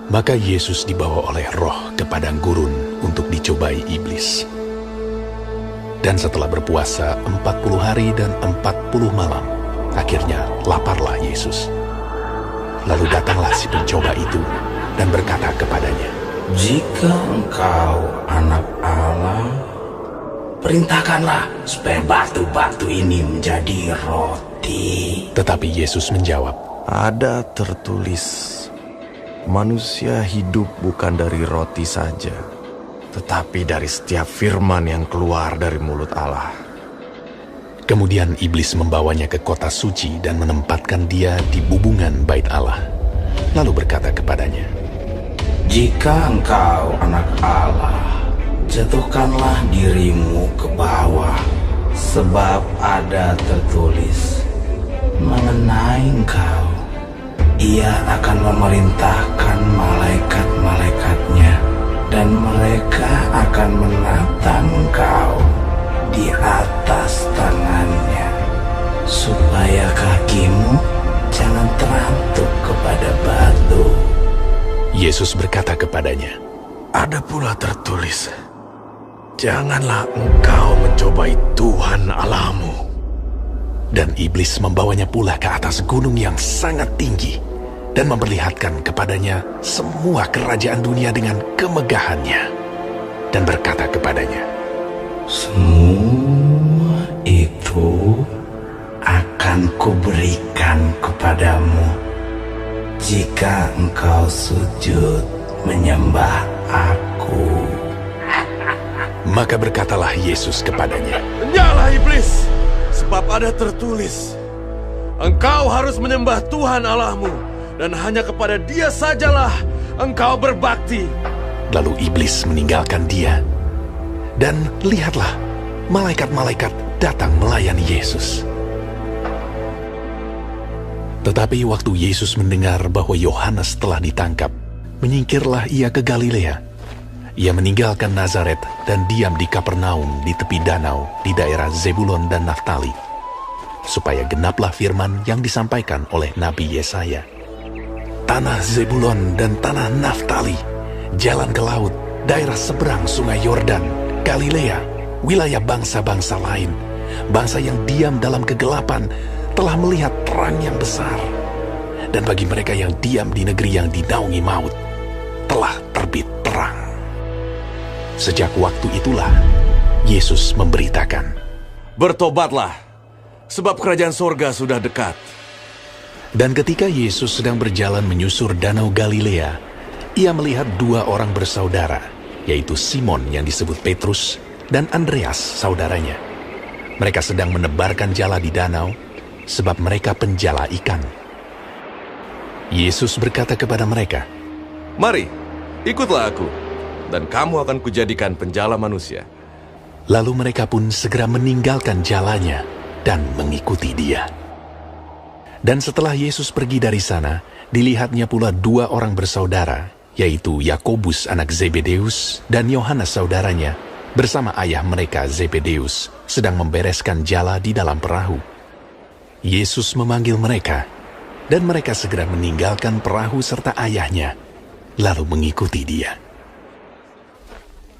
Maka Yesus dibawa oleh Roh ke padang gurun untuk dicobai iblis. Dan setelah berpuasa 40 hari dan 40 malam, akhirnya laparlah Yesus. Lalu datanglah si pencoba itu dan berkata kepadanya, "Jika engkau anak Allah, perintahkanlah supaya batu-batu ini menjadi roti." Tetapi Yesus menjawab, "Ada tertulis, manusia hidup bukan dari roti saja, tetapi dari setiap firman yang keluar dari mulut Allah." Kemudian iblis membawanya ke kota suci dan menempatkan dia di bubungan bait Allah. Lalu berkata kepadanya, "Jika engkau anak Allah, jatuhkanlah dirimu ke bawah, sebab ada tertulis mengenai engkau, Ia akan memerintahkan malaikat-malaikatnya, dan mereka akan menatang engkau di atas tangannya, supaya kakimu jangan terantuk kepada batu." Yesus berkata kepadanya, Ada pula tertulis, janganlah engkau mencobai Tuhan Allahmu. Dan iblis membawanya pula ke atas gunung yang sangat tinggi dan memperlihatkan kepadanya semua kerajaan dunia dengan kemegahannya, dan berkata kepadanya, "Semua itu akan kuberikan kepadamu jika engkau sujud menyembah Aku." Maka berkatalah Yesus kepadanya, Nyala iblis, sebab ada tertulis, engkau harus menyembah Tuhan Allahmu, dan hanya kepada Dia sajalah engkau berbakti. Lalu iblis meninggalkan dia, dan lihatlah, malaikat-malaikat datang melayani Yesus. Tetapi waktu Yesus mendengar bahwa Yohanes telah ditangkap, menyingkirlah ia ke Galilea. Ia meninggalkan Nazaret dan diam di Kapernaum di tepi danau di daerah Zebulon dan Naftali, supaya genaplah firman yang disampaikan oleh Nabi Yesaya. Tanah Zebulon dan tanah Naftali, jalan ke laut, daerah seberang sungai Yordan, Galilea, wilayah bangsa-bangsa lain, bangsa yang diam dalam kegelapan, telah melihat terang yang besar. Dan bagi mereka yang diam di negeri yang dinaungi maut, telah terbit terang. Sejak waktu itulah, Yesus memberitakan, Bertobatlah, sebab kerajaan sorga sudah dekat. Dan ketika Yesus sedang berjalan menyusur danau Galilea, ia melihat dua orang bersaudara, yaitu Simon yang disebut Petrus dan Andreas saudaranya. Mereka sedang menebarkan jala di danau, sebab mereka penjala ikan. Yesus berkata kepada mereka, Mari, ikutlah aku, dan kamu akan kujadikan penjala manusia. Lalu mereka pun segera meninggalkan jalannya dan mengikuti dia. Dan setelah Yesus pergi dari sana, dilihatnya pula dua orang bersaudara, yaitu Yakobus anak Zebedeus dan Yohanes saudaranya, bersama ayah mereka Zebedeus, sedang membereskan jala di dalam perahu. Yesus memanggil mereka, dan mereka segera meninggalkan perahu serta ayahnya, lalu mengikuti dia.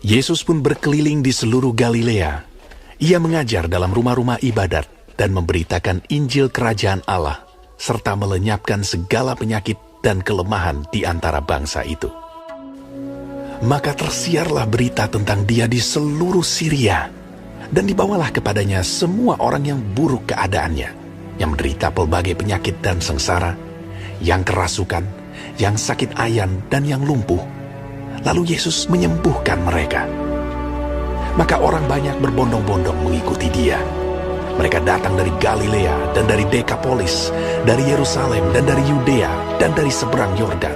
Yesus pun berkeliling di seluruh Galilea. Ia mengajar dalam rumah-rumah ibadat dan memberitakan Injil Kerajaan Allah, serta melenyapkan segala penyakit dan kelemahan di antara bangsa itu. Maka tersiarlah berita tentang dia di seluruh Syria, dan dibawalah kepadanya semua orang yang buruk keadaannya, yang menderita pelbagai penyakit dan sengsara, yang kerasukan, yang sakit ayan, dan yang lumpuh. Lalu Yesus menyembuhkan mereka. Maka orang banyak berbondong-bondong mengikuti dia. Mereka datang dari Galilea dan dari Dekapolis, dari Yerusalem dan dari Yudea dan dari seberang Yordan,